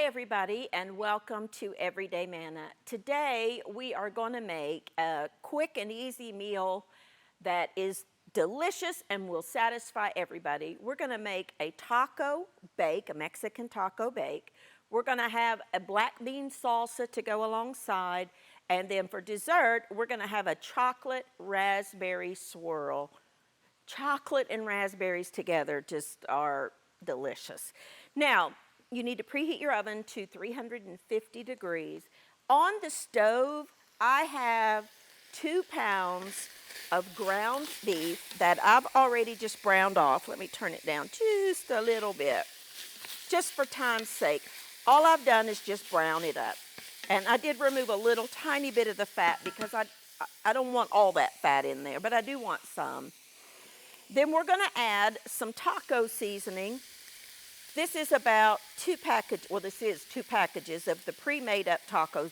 Hi everybody and welcome to Everyday Manna. Today we are going to make a quick and easy meal that is delicious and will satisfy everybody. We're going to make a taco bake, a Mexican taco bake. We're going to have a black bean salsa to go alongside, and then for dessert we're going to have a chocolate raspberry swirl. Chocolate and raspberries together just are delicious. Now, you need to preheat your oven to 350 degrees. On the stove, I have 2 pounds of ground beef that I've already just browned off. Let me turn it down just a little bit, just for time's sake. All I've done is just brown it up. And I did remove a little tiny bit of the fat because I don't want all that fat in there, but I do want some. Then we're going to add some taco seasoning. This is about 2 packages of the pre-made up taco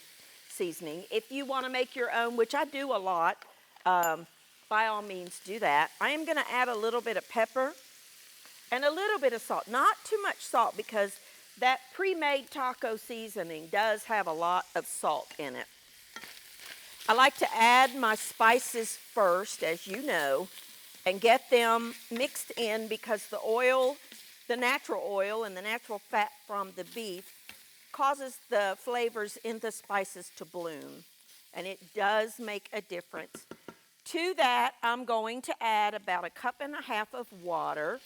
seasoning. If you want to make your own, which I do a lot, by all means do that. I am going to add a little bit of pepper and a little bit of salt. Not too much salt because that pre-made taco seasoning does have a lot of salt in it. I like to add my spices first, as you know, and get them mixed in because the oil, the natural oil and the natural fat from the beef causes the flavors in the spices to bloom, and it does make a difference. To that, I'm going to add about 1.5 cups of water.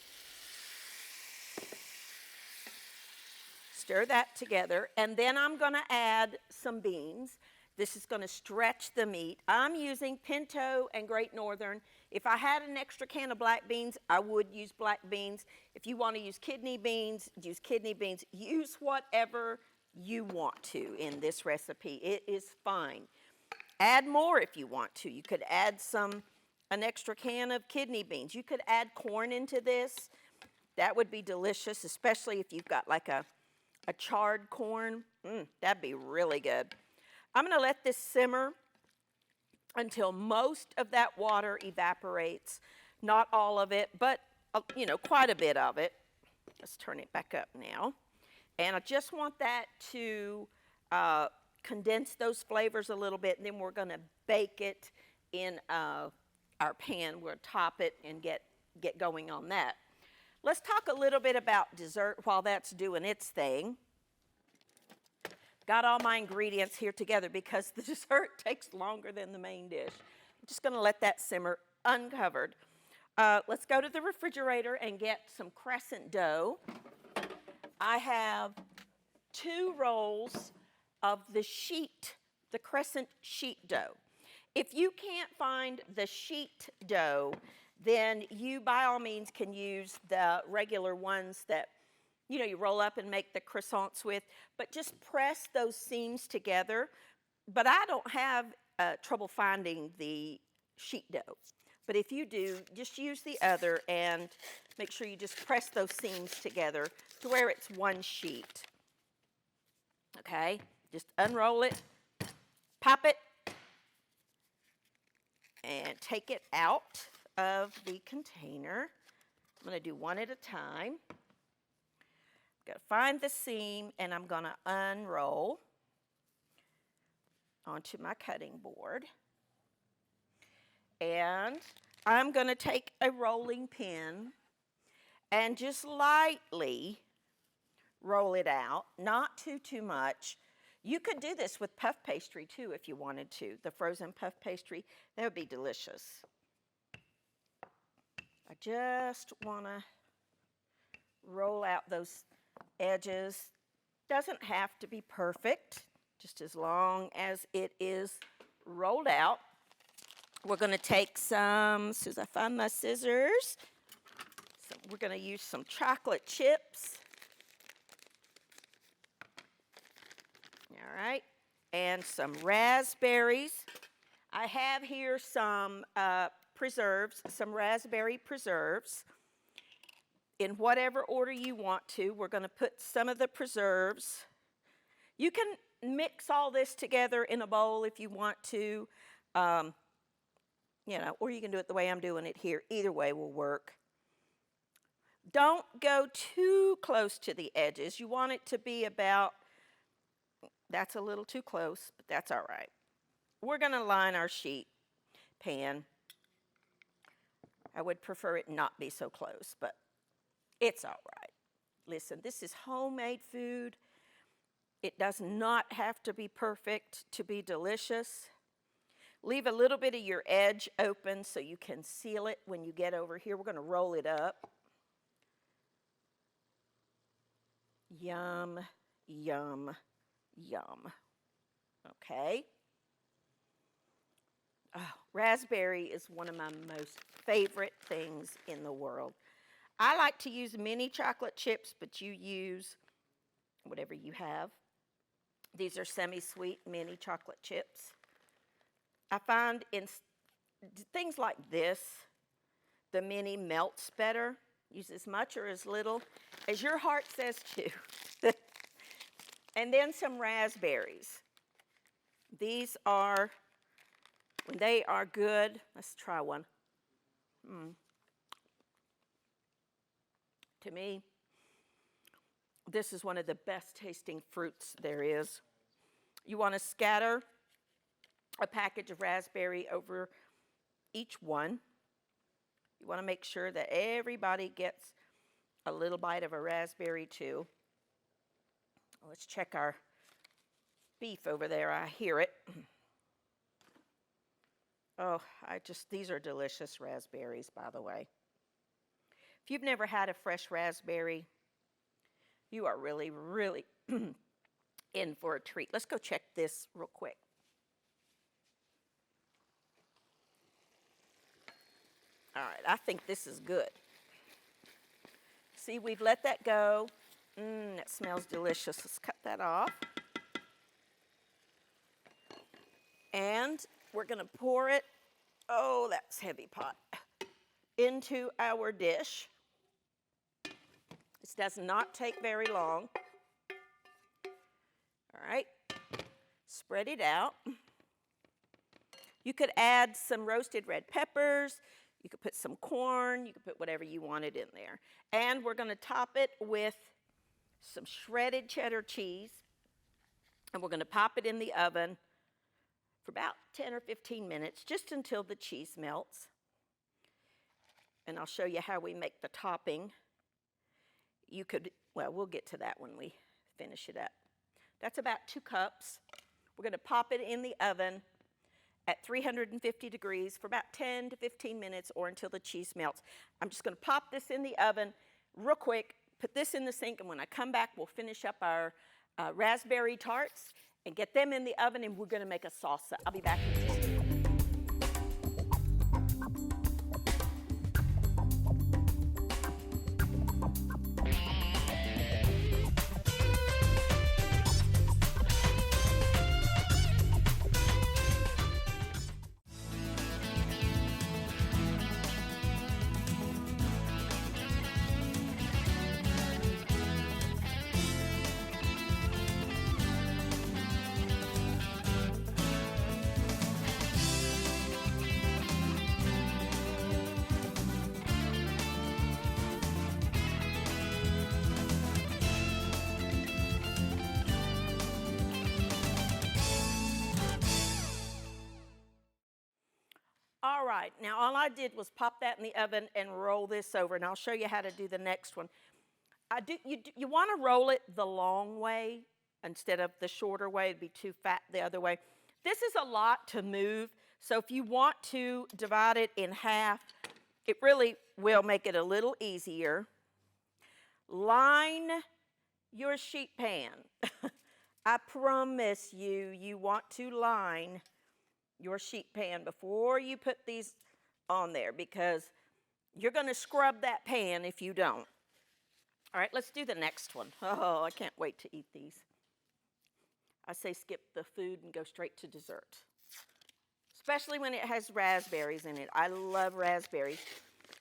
Stir that together, and then I'm going to add some beans. This is going to stretch the meat. I'm using pinto and Great Northern. If I had an extra can of black beans, I would use black beans. If you want to use kidney beans, use kidney beans. Use whatever you want to in this recipe. It is fine. Add more if you want to. You could add an extra can of kidney beans. You could add corn into this. That would be delicious, especially if you've got like a charred corn. That'd be really good. I'm going to let this simmer until most of that water evaporates. Not all of it, but quite a bit of it. Let's turn it back up now. And I just want that to condense those flavors a little bit, and then we're going to bake it in our pan. We'll top it and get going on that. Let's talk a little bit about dessert while that's doing its thing. Got all my ingredients here together because the dessert takes longer than the main dish. I'm just going to let that simmer uncovered. Let's go to the refrigerator and get some crescent dough. I have 2 rolls of the crescent sheet dough. If you can't find the sheet dough, then you by all means can use the regular ones that you roll up and make the croissants with, but just press those seams together. But I don't have trouble finding the sheet dough. But if you do, just use the other and make sure you just press those seams together to where it's one sheet. Okay, just unroll it, pop it, and take it out of the container. I'm going to do one at a time. Got to find the seam, and I'm going to unroll onto my cutting board. And I'm going to take a rolling pin and just lightly roll it out, not too much. You could do this with puff pastry too if you wanted to, the frozen puff pastry. That would be delicious. I just want to roll out those edges. Doesn't have to be perfect, just as long as it is rolled out. We're going to take some, as soon as I find my scissors, we're going to use some chocolate chips. All right, and some raspberries. I have here some preserves, some raspberry preserves. In whatever order you want to, we're going to put some of the preserves. You can mix all this together in a bowl if you want to, or you can do it the way I'm doing it here. Either way will work. Don't go too close to the edges. You want it to be about that's a little too close, but that's all right. We're going to line our sheet pan. I would prefer it not be so close, but it's all right. Listen, this is homemade food. It does not have to be perfect to be delicious. Leave a little bit of your edge open so you can seal it when you get over here. We're going to roll it up. Yum, yum, yum. Okay. Oh, raspberry is one of my most favorite things in the world. I like to use mini chocolate chips, but you use whatever you have. These are semi-sweet mini chocolate chips. I find in things like this, the mini melts better. Use as much or as little as your heart says to. And then some raspberries. These are, when they are good, let's try one. To me, this is one of the best tasting fruits there is. You want to scatter a package of raspberry over each one. You want to make sure that everybody gets a little bite of a raspberry too. Let's check our beef over there. I hear it. Oh, these are delicious raspberries, by the way. If you've never had a fresh raspberry, you are really, really in for a treat. Let's go check this real quick. All right, I think this is good. See, we've let that go. That smells delicious. Let's cut that off. And we're going to pour it, oh, that's heavy pot, into our dish. This does not take very long. All right, spread it out. You could add some roasted red peppers. You could put some corn. You could put whatever you wanted in there. And we're going to top it with some shredded cheddar cheese. And we're going to pop it in the oven for about 10 or 15 minutes, just until the cheese melts. And I'll show you how we make the topping. You could, well, we'll get to that when we finish it up. That's about 2 cups. We're going to pop it in the oven at 350 degrees for about 10 to 15 minutes or until the cheese melts. I'm just going to pop this in the oven real quick, put this in the sink, and when I come back, we'll finish up our raspberry tarts and get them in the oven, and we're going to make a salsa. I'll be back in just a minute. All right, now all I did was pop that in the oven and roll this over, and I'll show you how to do the next one. You want to roll it the long way instead of the shorter way. It'd be too fat the other way. This is a lot to move, so if you want to divide it in half, it really will make it a little easier. Line your sheet pan. I promise you, you want to line your sheet pan before you put these on there, because you're going to scrub that pan if you don't. All right, let's do the next one. Oh, I can't wait to eat these. I say skip the food and go straight to dessert, especially when it has raspberries in it. I love raspberries.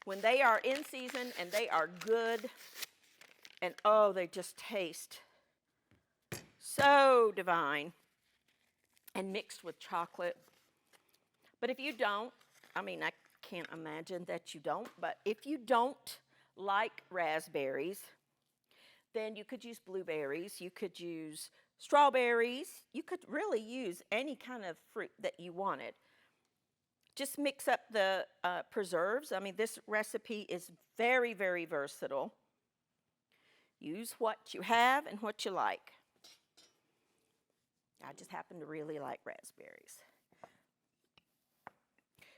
When they are in season and they are good, and oh, they just taste so divine, and mixed with chocolate. But if you don't, I mean, I can't imagine that you don't, but if you don't like raspberries, then you could use blueberries, you could use Strawberries, you could really use any kind of fruit that you wanted. Just mix up the preserves. I mean, this recipe is very, very versatile. Use what you have and what you like. I just happen to really like raspberries.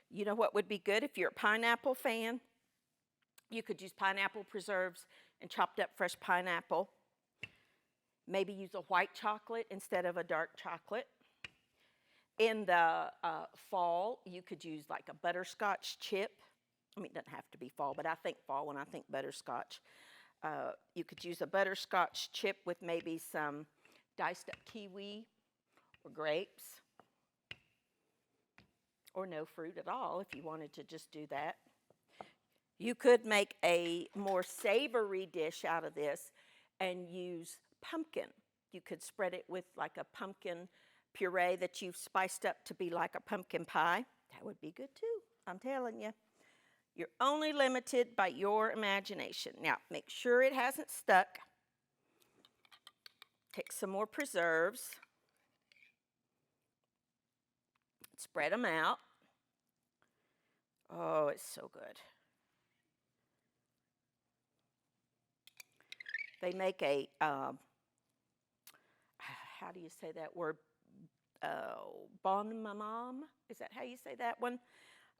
You know what would be good if you're a pineapple fan? You could use pineapple preserves and chopped up fresh pineapple. Maybe use a white chocolate instead of a dark chocolate. In the fall, you could use like a butterscotch chip. I mean, it doesn't have to be fall, but I think fall when I think butterscotch. You could use a butterscotch chip with maybe some diced up kiwi or grapes, or no fruit at all if you wanted to just do that. You could make a more savory dish out of this and use pumpkin. You could spread it with like a pumpkin puree that you've spiced up to be like a pumpkin pie. That would be good too, I'm telling you. You're only limited by your imagination. Now, make sure it hasn't stuck. Take some more preserves. Spread them out. Oh, it's so good. They make a, how do you say that word? Bon mamam, is that how you say that one?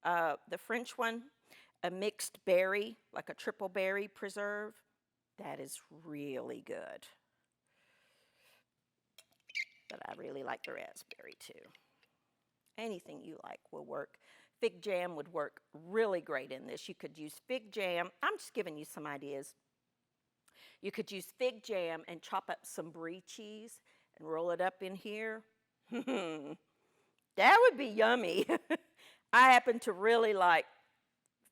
The French one, a mixed berry, like a triple berry preserve. That is really good. But I really like the raspberry too. Anything you like will work. Fig jam would work really great in this. You could use fig jam. I'm just giving you some ideas. You could use fig jam and chop up some brie cheese and roll it up in here. That would be yummy. I happen to really like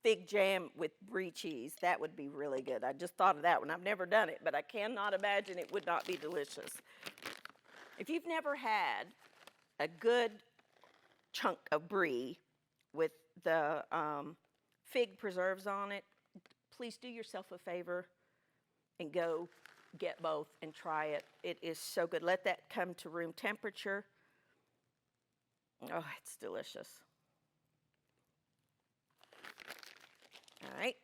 fig jam with brie cheese. That would be really good. I just thought of that one. I've never done it, but I cannot imagine it would not be delicious. If you've never had a good chunk of brie with the fig preserves on it, please do yourself a favor and go get both and try it. It is so good. Let that come to room temperature. Oh, it's delicious. All right.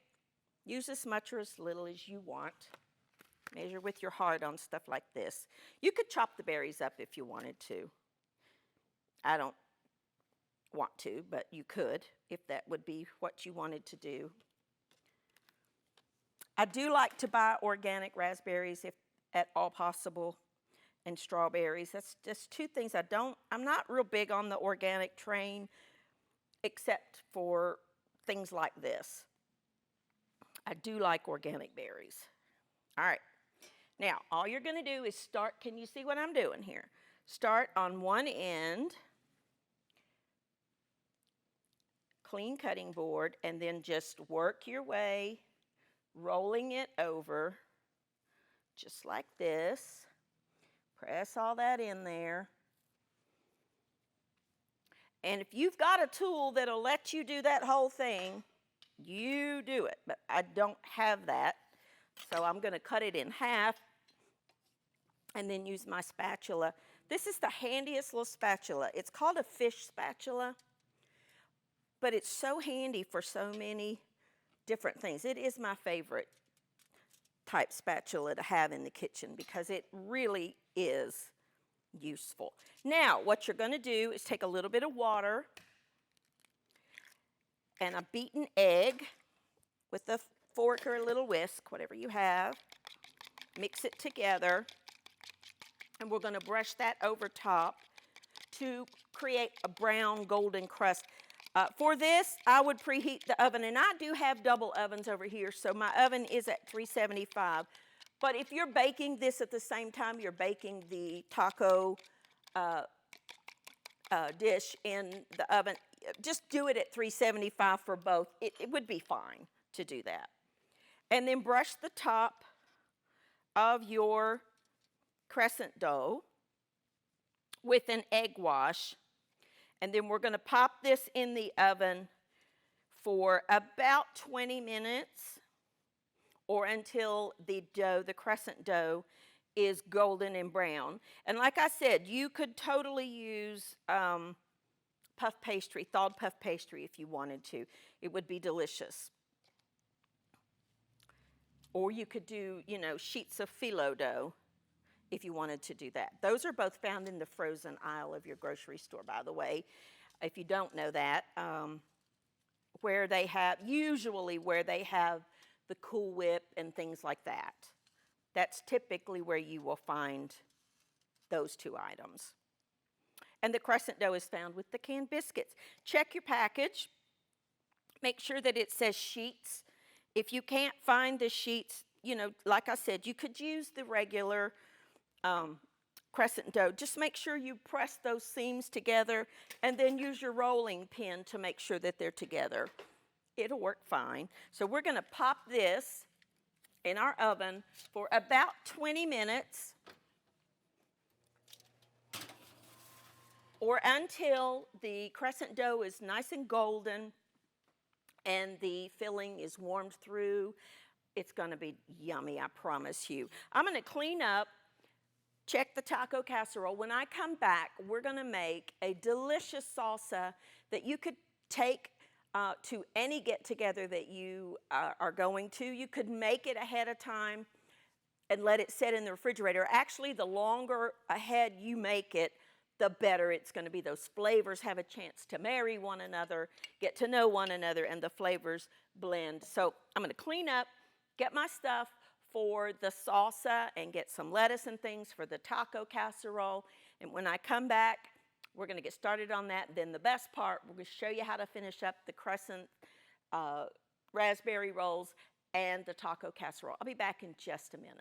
Use as much or as little as you want. Measure with your heart on stuff like this. You could chop the berries up if you wanted to. I don't want to, but you could if that would be what you wanted to do. I do like to buy organic raspberries if at all possible, and strawberries. That's just two things I'm not real big on the organic train, except for things like this. I do like organic berries. All right. Now, all you're going to do is start, can you see what I'm doing here? Start on one end, clean cutting board, and then just work your way, rolling it over, just like this. Press all that in there. And if you've got a tool that'll let you do that whole thing, you do it. But I don't have that, so I'm going to cut it in half and then use my spatula. This is the handiest little spatula. It's called a fish spatula, but it's so handy for so many different things. It is my favorite type spatula to have in the kitchen because it really is useful. Now, what you're going to do is take a little bit of water and a beaten egg with a fork or a little whisk, whatever you have. Mix it together, and we're going to brush that over top to create a brown golden crust. For this, I would preheat the oven, and I do have double ovens over here, so my oven is at 375. But if you're baking this at the same time you're baking the taco dish in the oven, just do it at 375 for both. It would be fine to do that. And then brush the top of your crescent dough with an egg wash. And then we're going to pop this in the oven for about 20 minutes or until the dough, the crescent dough, is golden and brown. And like I said, you could totally use puff pastry, thawed puff pastry if you wanted to. It would be delicious. Or you could do, you know, sheets of phyllo dough if you wanted to do that. Those are both found in the frozen aisle of your grocery store, by the way, if you don't know that, where they have, usually where they have the Cool Whip and things like that. That's typically where you will find those two items. And the crescent dough is found with the canned biscuits. Check your package. Make sure that it says sheets. If you can't find the sheets, you know, like I said, you could use the regular crescent dough. Just make sure you press those seams together and then use your rolling pin to make sure that they're together. It'll work fine. So we're going to pop this in our oven for about 20 minutes or until the crescent dough is nice and golden and the filling is warmed through. It's going to be yummy, I promise you. I'm going to clean up, check the taco casserole. When I come back, we're going to make a delicious salsa that you could take to any get-together that you are going to. You could make it ahead of time and let it sit in the refrigerator. Actually, the longer ahead you make it, the better it's going to be. Those flavors have a chance to marry one another, get to know one another, and the flavors blend. So I'm going to clean up, get my stuff for the salsa, and get some lettuce and things for the taco casserole. And when I come back, we're going to get started on that. Then the best part, we're going to show you how to finish up the crescent raspberry rolls and the taco casserole. I'll be back in just a minute.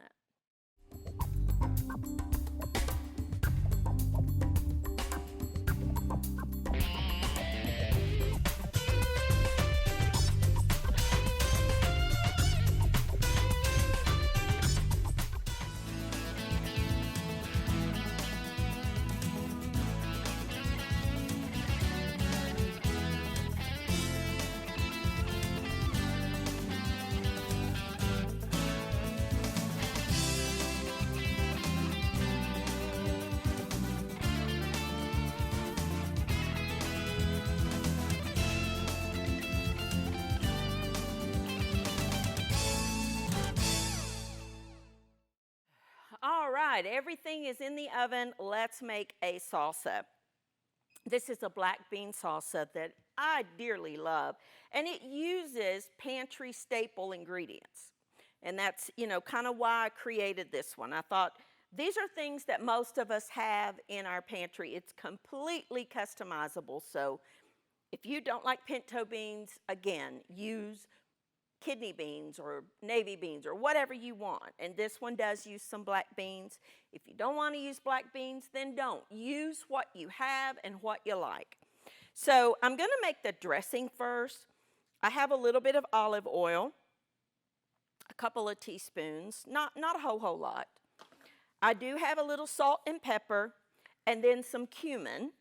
All right, everything is in the oven. Let's make a salsa. This is a black bean salsa that I dearly love, and it uses pantry staple ingredients. And that's, you know, kind of why I created this one. I thought these are things that most of us have in our pantry. It's completely customizable. So if you don't like pinto beans, again, use kidney beans or navy beans or whatever you want. And this one does use some black beans. If you don't want to use black beans, then don't. Use what you have and what you like. So I'm going to make the dressing first. I have a little bit of olive oil, a couple of teaspoons, not a whole lot. I do have a little salt and pepper, and then some cumin,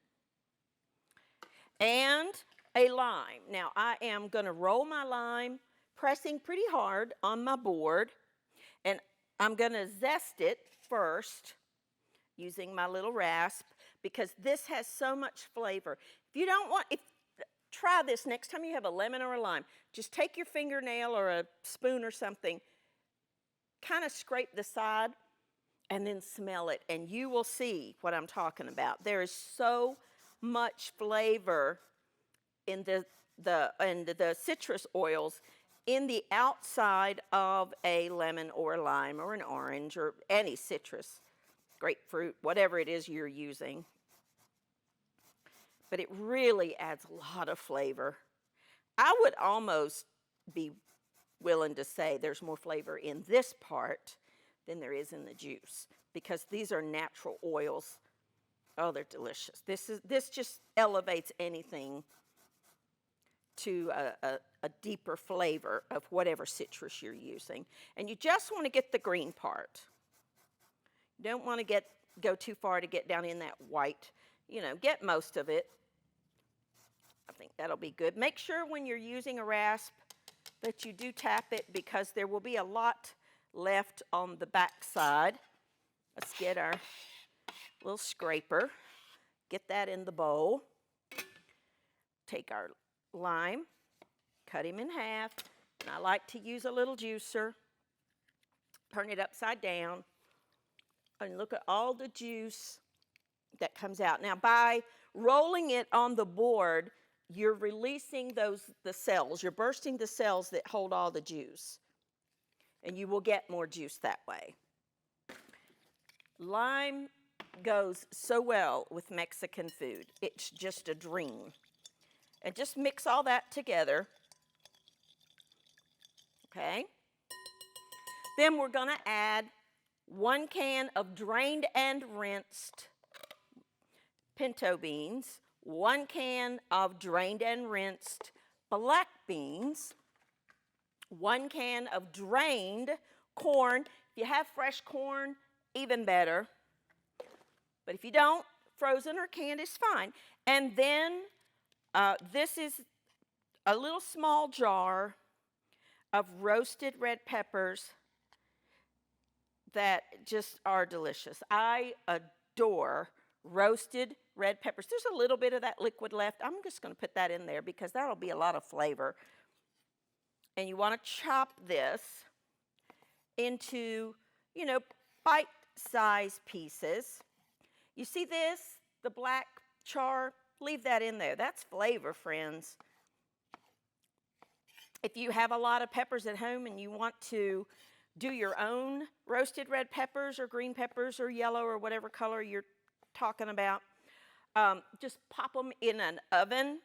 and a lime. Now I am going to roll my lime, pressing pretty hard on my board, and I'm going to zest it first using my little rasp because this has so much flavor. If you don't want, try this next time you have a lemon or a lime. Just take your fingernail or a spoon or something, kind of scrape the side, and then smell it, and you will see what I'm talking about. There is so much flavor in the citrus oils in the outside of a lemon or a lime or an orange or any citrus, grapefruit, whatever it is you're using. But it really adds a lot of flavor. I would almost be willing to say there's more flavor in this part than there is in the juice because these are natural oils. Oh, they're delicious. This just elevates anything to a deeper flavor of whatever citrus you're using. And you just want to get the green part. You don't want to go too far to get down in that white. You know, get most of it. I think that'll be good. Make sure when you're using a rasp that you do tap it because there will be a lot left on the back side Let's get our little scraper, get that in the bowl. Take our lime, cut him in half, and I like to use a little juicer. Turn it upside down, and look at all the juice that comes out. Now, by rolling it on the board, you're releasing the cells. You're bursting the cells that hold all the juice, and you will get more juice that way. Lime goes so well with Mexican food. It's just a dream. And just mix all that together. Okay? Then we're going to add 1 can of drained and rinsed pinto beans, 1 can of drained and rinsed black beans, 1 can of drained corn. If you have fresh corn, even better. But if you don't, frozen or canned is fine. And then this is a little small jar of roasted red peppers that just are delicious. I adore roasted red peppers. There's a little bit of that liquid left. I'm just going to put that in there because that'll be a lot of flavor. And you want to chop this into, bite-sized pieces. You see this, the black char? Leave that in there. That's flavor, friends. If you have a lot of peppers at home and you want to do your own roasted red peppers or green peppers or yellow or whatever color you're talking about, just pop them in an oven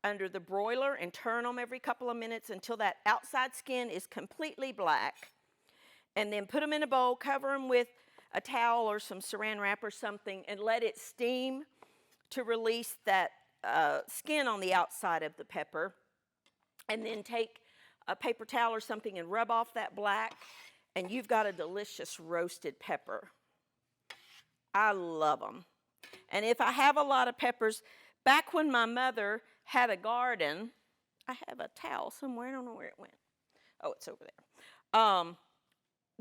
under the broiler and turn them every couple of minutes until that outside skin is completely black. And then put them in a bowl, cover them with a towel or some saran wrap or something, and let it steam to release that skin on the outside of the pepper. And then take a paper towel or something and rub off that black, and you've got a delicious roasted pepper. I love them. And if I have a lot of peppers, back when my mother had a garden, I have a towel somewhere, I don't know where it went. Oh, it's over there.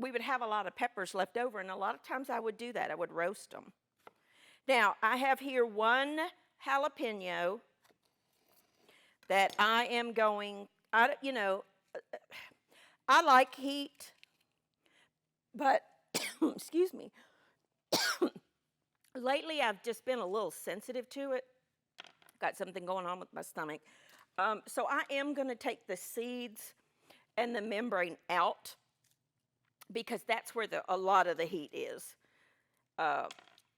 We would have a lot of peppers left over, and a lot of times I would do that. I would roast them. Now, I have here 1 jalapeno that I am going, I like heat, but, excuse me, lately I've just been a little sensitive to it. Got something going on with my stomach. So I am going to take the seeds and the membrane out because that's where a lot of the heat is. I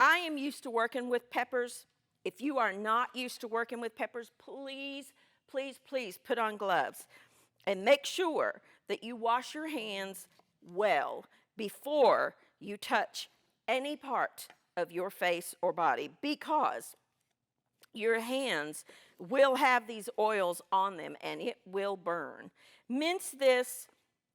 am used to working with peppers. If you are not used to working with peppers, please, please, please put on gloves and make sure that you wash your hands well before you touch any part of your face or body, because your hands will have these oils on them and it will burn. Mince this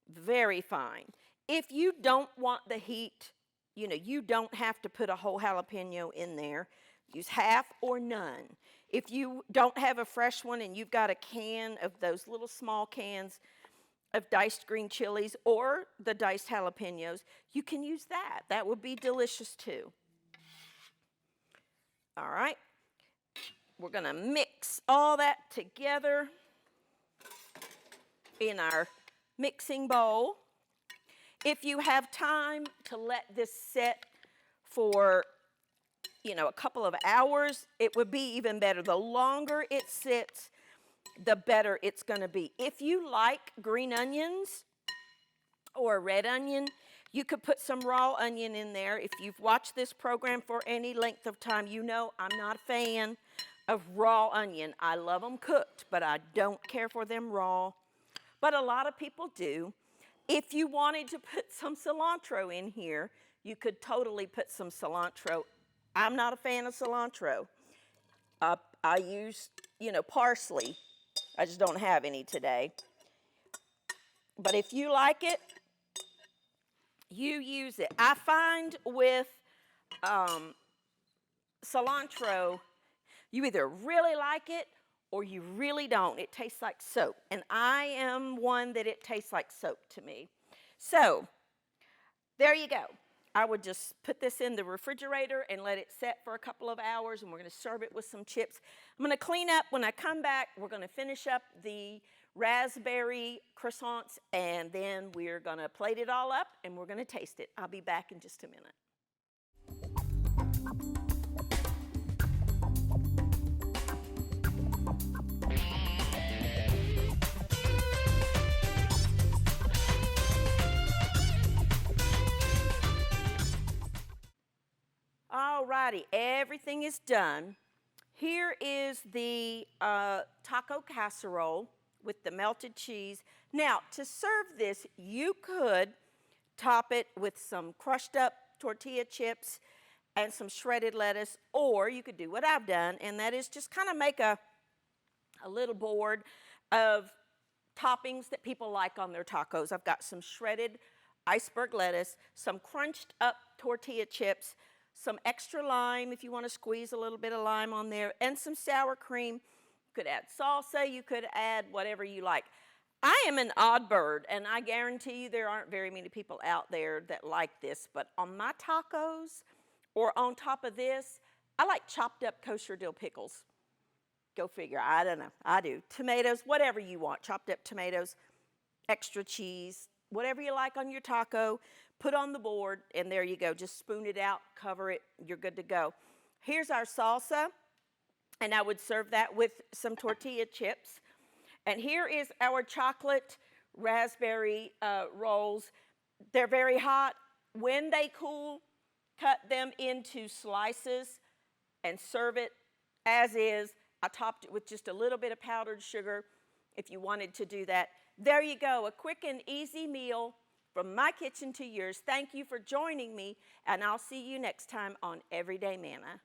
very fine. If you don't want the heat, you don't have to put a whole jalapeno in there. Use half or none. If you don't have a fresh one and you've got a can of those little small cans of diced green chilies or the diced jalapenos, you can use that. That would be delicious too. All right. We're going to mix all that together in our mixing bowl. If you have time to let this sit for, a couple of hours, it would be even better. The longer it sits, the better it's going to be. If you like green onions or a red onion, you could put some raw onion in there. If you've watched this program for any length of time, you know I'm not a fan of raw onion. I love them cooked, but I don't care for them raw. But a lot of people do. If you wanted to put some cilantro in here, you could totally put some cilantro. I'm not a fan of cilantro. I use, parsley. I just don't have any today. But if you like it, you use it. I find with cilantro, you either really like it or you really don't. It tastes like soap. And I am one that it tastes like soap to me. So, there you go. I would just put this in the refrigerator and let it set for a couple of hours, and we're going to serve it with some chips. I'm going to clean up. When I come back, we're going to finish up the raspberry croissants, and then we're going to plate it all up, and we're going to taste it. I'll be back in just a minute. All righty, everything is done. Here is the taco casserole with the melted cheese. Now, to serve this, you could top it with some crushed up tortilla chips and some shredded lettuce, or you could do what I've done, and that is just kind of make a little board of toppings that people like on their tacos. I've got some shredded iceberg lettuce, some crunched up tortilla chips, some extra lime if you want to squeeze a little bit of lime on there, and some sour cream. You could add salsa, you could add whatever you like. I am an odd bird, and I guarantee you there aren't very many people out there that like this, but on my tacos or on top of this, I like chopped up kosher dill pickles. Go figure, I don't know, I do. Tomatoes, whatever you want, chopped up tomatoes, extra cheese, whatever you like on your taco, put on the board, and there you go. Just spoon it out, cover it, you're good to go. Here's our salsa, and I would serve that with some tortilla chips. And here is our chocolate raspberry rolls. They're very hot. When they cool, cut them into slices and serve it as is. I topped it with just a little bit of powdered sugar if you wanted to do that. There you go, a quick and easy meal from my kitchen to yours. Thank you for joining me, and I'll see you next time on Everyday Manna.